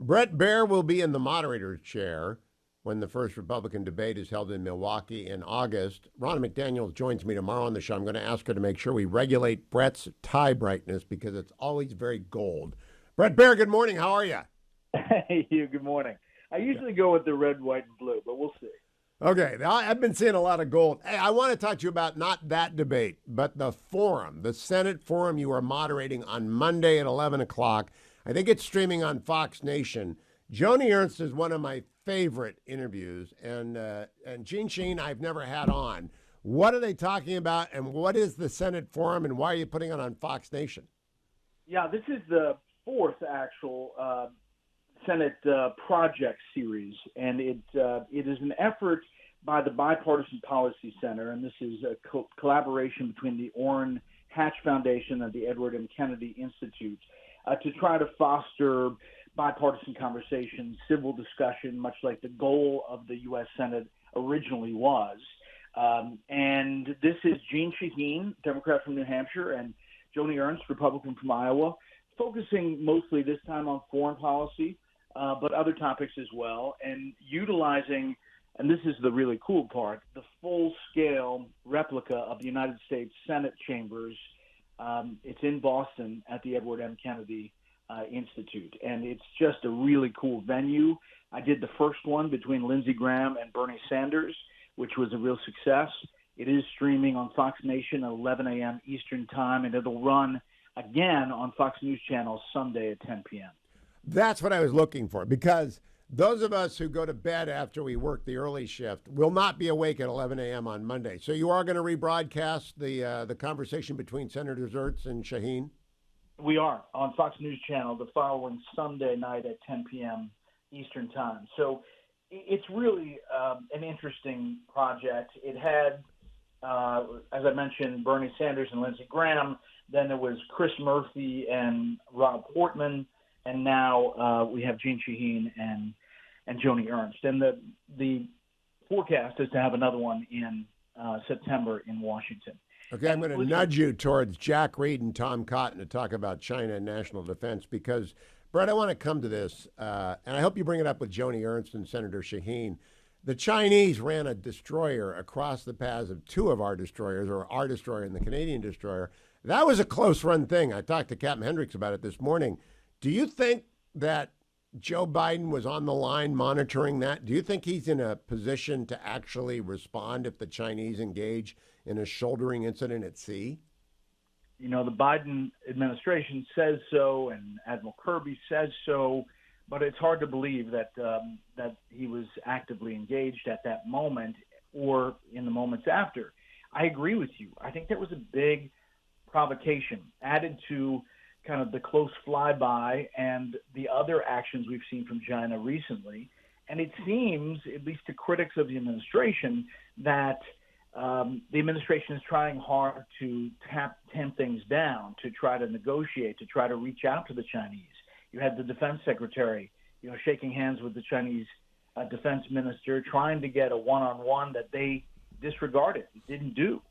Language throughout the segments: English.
Bret Baier will be in the moderator's chair when the first Republican debate is held in Milwaukee in August. Ronna McDaniel joins me tomorrow on the show. I'm going to ask her to make sure we regulate Bret's tie brightness because it's always very gold. Bret Baier, good morning. How are you? Hey, Hugh, good morning. I usually go with the red, white, and blue, but we'll see. Okay, I've been seeing a lot of gold. Hey, I want to talk to you about not that debate, but the forum, the Senate forum you are moderating on Monday at 11 o'clock. I think it's streaming on Fox Nation. Joni Ernst is one of my favorite interviews, and Gene Sheen I've never had on. What are they talking about, and what is the Senate forum, and why are you putting it on Fox Nation? Yeah, this is the fourth actual Senate project series, and it is an effort by the Bipartisan Policy Center, and this is a collaboration between the Orrin Hatch Foundation and the Edward M. Kennedy Institute to try to foster bipartisan conversation, civil discussion, much like the goal of the U.S. Senate originally was. And this is Jeanne Shaheen, Democrat from New Hampshire, and Joni Ernst, Republican from Iowa, focusing mostly this time on foreign policy, but other topics as well, and utilizing, and this is the really cool part, the full-scale replica of the United States Senate chambers. It's in Boston at the Edward M. Kennedy Institute, and it's just a really cool venue. I did the first one between Lindsey Graham and Bernie Sanders, which was a real success. It is streaming on Fox Nation at 11 a.m. Eastern Time, and it'll run again on Fox News Channel Sunday at 10 p.m. That's what I was looking for, because those of us who go to bed after we work the early shift will not be awake at 11 a.m. on Monday. So you are going to rebroadcast the conversation between Senators Ertz and Shaheen? We are on Fox News Channel the following Sunday night at 10 p.m. Eastern Time. So it's really an interesting project. It had, as I mentioned, Bernie Sanders and Lindsey Graham. Then there was Chris Murphy and Rob Portman. And now we have Jeanne Shaheen and Joni Ernst. And the forecast is to have another one in September in Washington. Okay, I'm going to nudge you towards Jack Reed and Tom Cotton to talk about China and national defense because, Bret, I want to come to this, and I hope you bring it up with Joni Ernst and Senator Shaheen. The Chinese ran a destroyer across the paths of two of our destroyers, or our destroyer and the Canadian destroyer. That was a close-run thing. I talked to Captain Hendricks about it this morning. Do you think that Joe Biden was on the line monitoring that? Do you think he's in a position to actually respond if the Chinese engage in a shouldering incident at sea? You know, the Biden administration says so, and Admiral Kirby says so, but it's hard to believe that that he was actively engaged at that moment or in the moments after. I agree with you. I think that was a big provocation added to kind of the close flyby and the other actions we've seen from China recently. And it seems, at least to critics of the administration, that the administration is trying hard to tamp things down, to try to negotiate, to try to reach out to the Chinese. You had the defense secretary, shaking hands with the Chinese defense minister, trying to get a one-on-one that they disregarded, didn't do.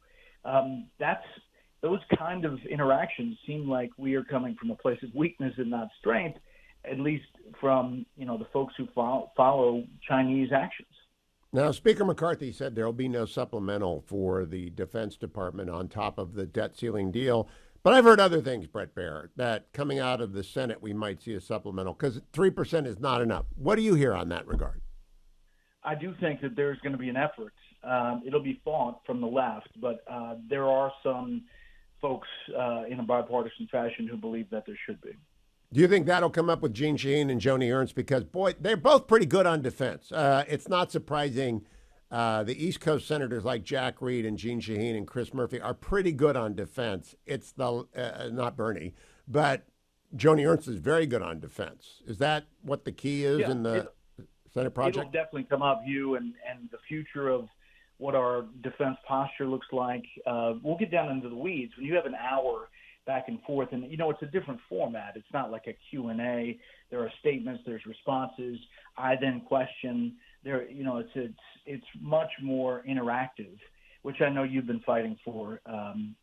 Those kind of interactions seem like we are coming from a place of weakness and not strength, at least from the folks who follow Chinese actions. Now, Speaker McCarthy said there will be no supplemental for the Defense Department on top of the debt ceiling deal. But I've heard other things, Bret Baier, that coming out of the Senate we might see a supplemental because 3% is not enough. What do you hear on that regard? I do think that there's going to be an effort. It'll be fought from the left, but there are some folks in a bipartisan fashion who believe that there should be. Do you think that'll come up with Jeanne Shaheen and Joni Ernst? Because, boy, they're both pretty good on defense. It's not surprising the East Coast senators like Jack Reed and Jeanne Shaheen and Chris Murphy are pretty good on defense. It's the not Bernie, but Joni Ernst is very good on defense. Is that what the key is in the Senate project? It'll definitely come up, Hugh, and the future of what our defense posture looks like. We'll get down into the weeds. When you have an hour back and forth, and it's a different format. It's not like a Q&A. There are statements, there's responses. I then question. It's much more interactive, which I know you've been fighting for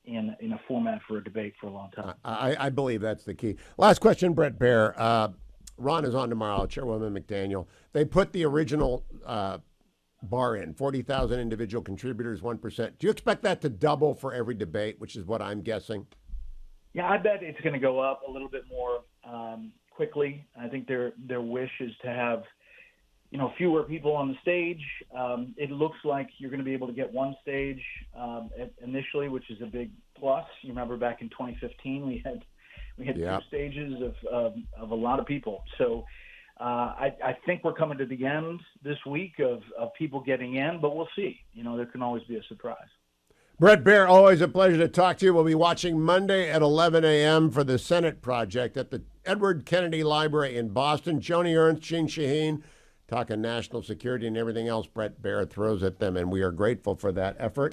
in a format for a debate for a long time. I believe that's the key. Last question, Bret Baier. Ron is on tomorrow, Chairwoman McDaniel. They put the original bar in, 40,000 individual contributors, 1%. Do you expect that to double for every debate, which is what I'm guessing? Yeah, I bet it's going to go up a little bit more quickly. I think their wish is to have, fewer people on the stage. It looks like you're going to be able to get one stage initially, which is a big plus. You remember back in 2015, we had two stages of a lot of people. So I think we're coming to the end this week of people getting in, but we'll see. There can always be a surprise. Bret Baier, always a pleasure to talk to you. We'll be watching Monday at 11 a.m. for the Senate Project at the Edward Kennedy Library in Boston. Joni Ernst, Jeanne Shaheen, talking national security and everything else Bret Baier throws at them, and we are grateful for that effort.